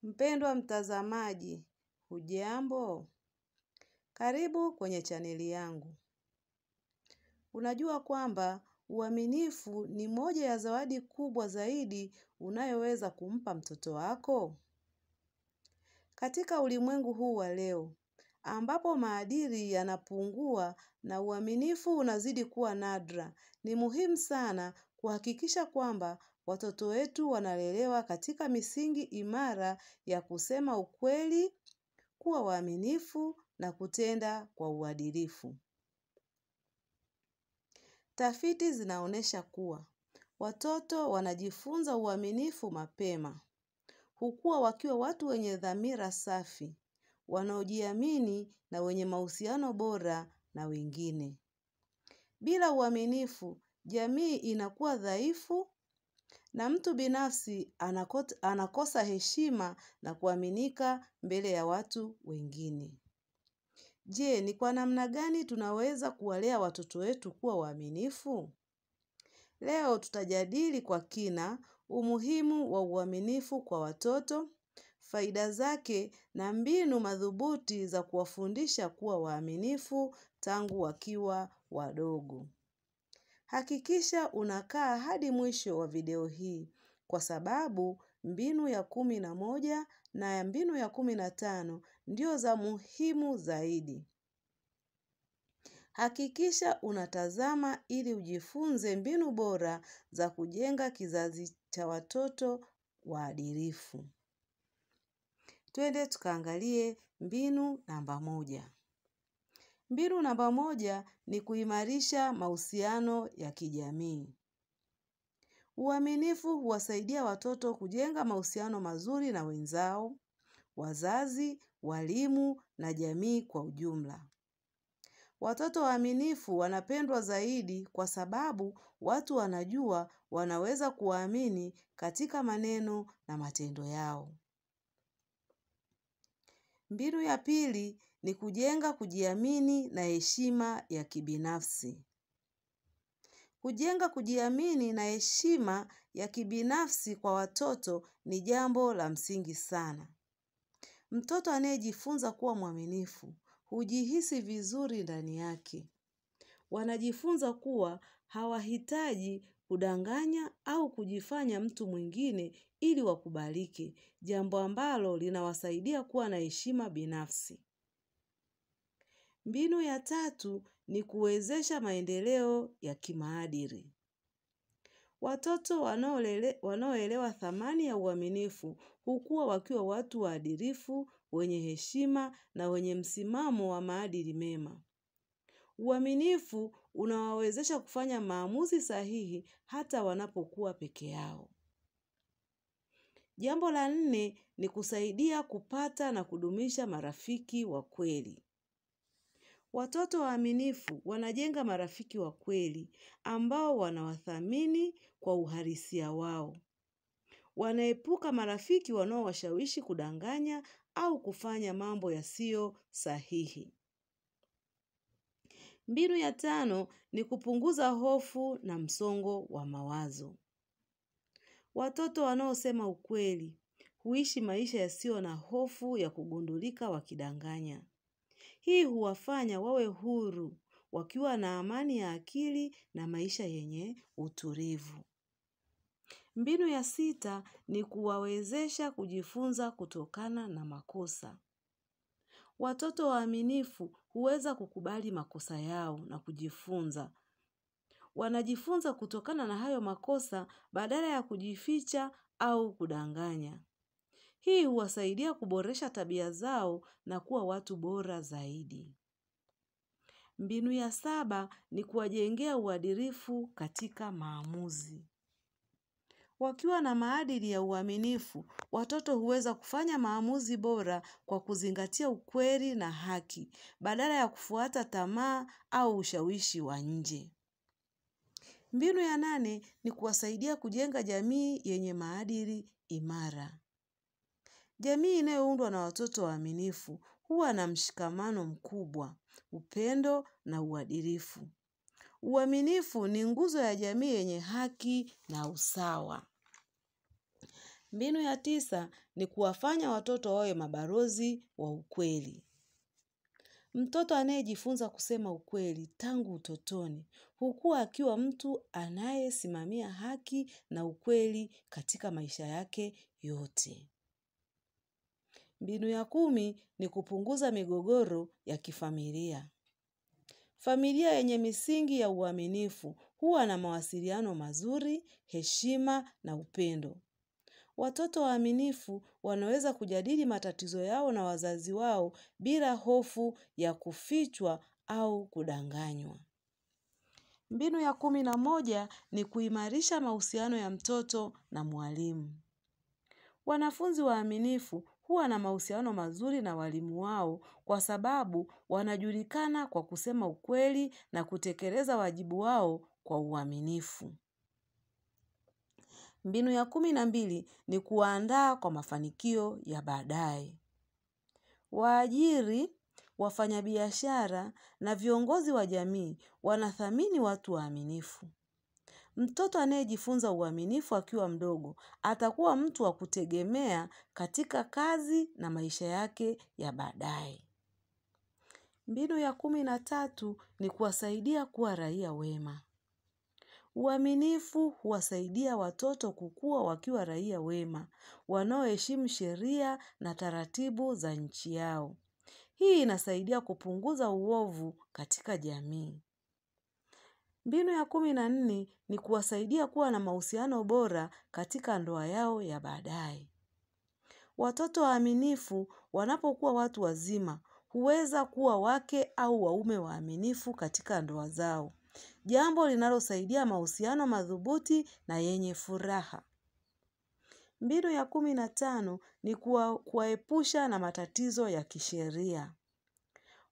Mpendwa mtazamaji, hujambo? Karibu kwenye chaneli yangu. Unajua kwamba uaminifu ni moja ya zawadi kubwa zaidi unayoweza kumpa mtoto wako? Katika ulimwengu huu wa leo, ambapo maadili yanapungua na uaminifu unazidi kuwa nadra, ni muhimu sana kuhakikisha kwamba watoto wetu wanalelewa katika misingi imara ya kusema ukweli, kuwa waaminifu na kutenda kwa uadilifu. Tafiti zinaonyesha kuwa watoto wanajifunza uaminifu mapema. Hukua wakiwa watu wenye dhamira safi, wanaojiamini na wenye mahusiano bora na wengine. Bila uaminifu, jamii inakuwa dhaifu na mtu binafsi anakosa heshima na kuaminika mbele ya watu wengine. Je, ni kwa namna gani tunaweza kuwalea watoto wetu kuwa waaminifu? Leo tutajadili kwa kina umuhimu wa uaminifu kwa watoto, faida zake na mbinu madhubuti za kuwafundisha kuwa waaminifu tangu wakiwa wadogo. Hakikisha unakaa hadi mwisho wa video hii kwa sababu mbinu ya 11 na ya mbinu ya 15 ndio za muhimu zaidi. Hakikisha unatazama ili ujifunze mbinu bora za kujenga kizazi cha watoto waadilifu. Twende tukaangalie mbinu namba 1. Mbinu namba 1 ni kuimarisha mahusiano ya kijamii. Uaminifu huwasaidia watoto kujenga mahusiano mazuri na wenzao, wazazi, walimu na jamii kwa ujumla. Watoto waaminifu wanapendwa zaidi kwa sababu watu wanajua wanaweza kuwaamini katika maneno na matendo yao. Mbinu ya pili ni kujenga kujiamini na heshima ya kibinafsi. Kujenga kujiamini na heshima ya kibinafsi kwa watoto ni jambo la msingi sana. Mtoto anayejifunza kuwa mwaminifu hujihisi vizuri ndani yake. Wanajifunza kuwa hawahitaji kudanganya au kujifanya mtu mwingine ili wakubalike, jambo ambalo linawasaidia kuwa na heshima binafsi. Mbinu ya 3 ni kuwezesha maendeleo ya kimaadili. Watoto wanaoelewa thamani ya uaminifu hukua wakiwa watu waadilifu, wenye heshima na wenye msimamo wa maadili mema. Uaminifu unawawezesha kufanya maamuzi sahihi hata wanapokuwa peke yao. Jambo la 4 ni kusaidia kupata na kudumisha marafiki wa kweli. Watoto waaminifu wanajenga marafiki wa kweli ambao wanawathamini kwa uhalisia wao. Wanaepuka marafiki wanaowashawishi kudanganya au kufanya mambo yasiyo sahihi. Mbinu ya 5 ni kupunguza hofu na msongo wa mawazo. Watoto wanaosema ukweli huishi maisha yasiyo na hofu ya kugundulika wakidanganya. Hii huwafanya wawe huru, wakiwa na amani ya akili na maisha yenye utulivu. Mbinu ya 6 ni kuwawezesha kujifunza kutokana na makosa. Watoto waaminifu huweza kukubali makosa yao na kujifunza. Wanajifunza kutokana na hayo makosa badala ya kujificha au kudanganya. Hii huwasaidia kuboresha tabia zao na kuwa watu bora zaidi. Mbinu ya 7 ni kuwajengea uadilifu katika maamuzi. Wakiwa na maadili ya uaminifu, watoto huweza kufanya maamuzi bora kwa kuzingatia ukweli na haki, badala ya kufuata tamaa au ushawishi wa nje. Mbinu ya 8 ni kuwasaidia kujenga jamii yenye maadili imara. Jamii inayoundwa na watoto waaminifu huwa na mshikamano mkubwa, upendo na uadilifu. Uaminifu ni nguzo ya jamii yenye haki na usawa. Mbinu ya 9 ni kuwafanya watoto wawe mabalozi wa ukweli. Mtoto anayejifunza kusema ukweli tangu utotoni, hukua akiwa mtu anayesimamia haki na ukweli katika maisha yake yote. Mbinu ya 10 ni kupunguza migogoro ya kifamilia. Familia yenye misingi ya uaminifu huwa na mawasiliano mazuri, heshima na upendo. Watoto waaminifu wanaweza kujadili matatizo yao na wazazi wao bila hofu ya kufichwa au kudanganywa. Mbinu ya 11 ni kuimarisha mahusiano ya mtoto na mwalimu. Wanafunzi waaminifu huwa na mahusiano mazuri na walimu wao kwa sababu wanajulikana kwa kusema ukweli na kutekeleza wajibu wao kwa uaminifu. Mbinu ya 12 ni kuandaa kwa mafanikio ya baadaye. Waajiri, wafanyabiashara na viongozi wa jamii wanathamini watu waaminifu. Mtoto anayejifunza uaminifu akiwa mdogo atakuwa mtu wa kutegemea katika kazi na maisha yake ya baadaye. Mbinu ya 13 ni kuwasaidia kuwa raia wema. Uaminifu huwasaidia watoto kukua wakiwa raia wema, wanaoheshimu sheria na taratibu za nchi yao. Hii inasaidia kupunguza uovu katika jamii. Mbinu ya 14 ni kuwasaidia kuwa na mahusiano bora katika ndoa yao ya baadaye. Watoto waaminifu wanapokuwa watu wazima huweza kuwa wake au waume waaminifu katika ndoa zao. Jambo linalosaidia mahusiano madhubuti na yenye furaha. Mbinu ya 15 ni kuwaepusha na matatizo ya kisheria.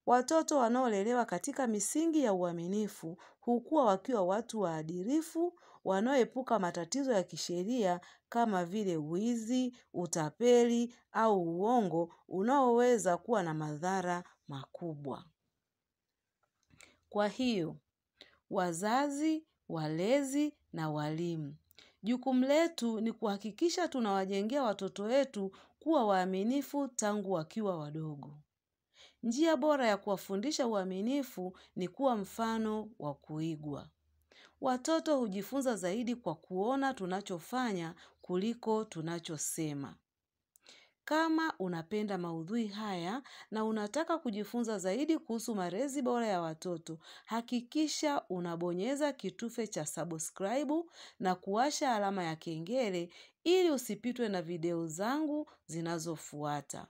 Watoto wanaolelewa katika misingi ya uaminifu hukua wakiwa watu waadilifu, wanaoepuka matatizo ya kisheria kama vile wizi, utapeli au uongo unaoweza kuwa na madhara makubwa. Kwa hiyo, wazazi, walezi na walimu, jukumu letu ni kuhakikisha tunawajengea watoto wetu kuwa waaminifu tangu wakiwa wadogo. Njia bora ya kuwafundisha uaminifu ni kuwa mfano wa kuigwa. Watoto hujifunza zaidi kwa kuona tunachofanya kuliko tunachosema. Kama unapenda maudhui haya na unataka kujifunza zaidi kuhusu malezi bora ya watoto, hakikisha unabonyeza kitufe cha subscribe na kuwasha alama ya kengele ili usipitwe na video zangu zinazofuata.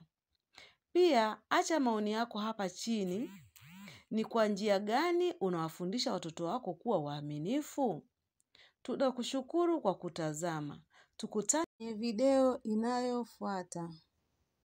Pia, acha maoni yako hapa chini, ni kwa njia gani unawafundisha watoto wako kuwa waaminifu? Tunakushukuru kwa kutazama. Tukutane video inayofuata.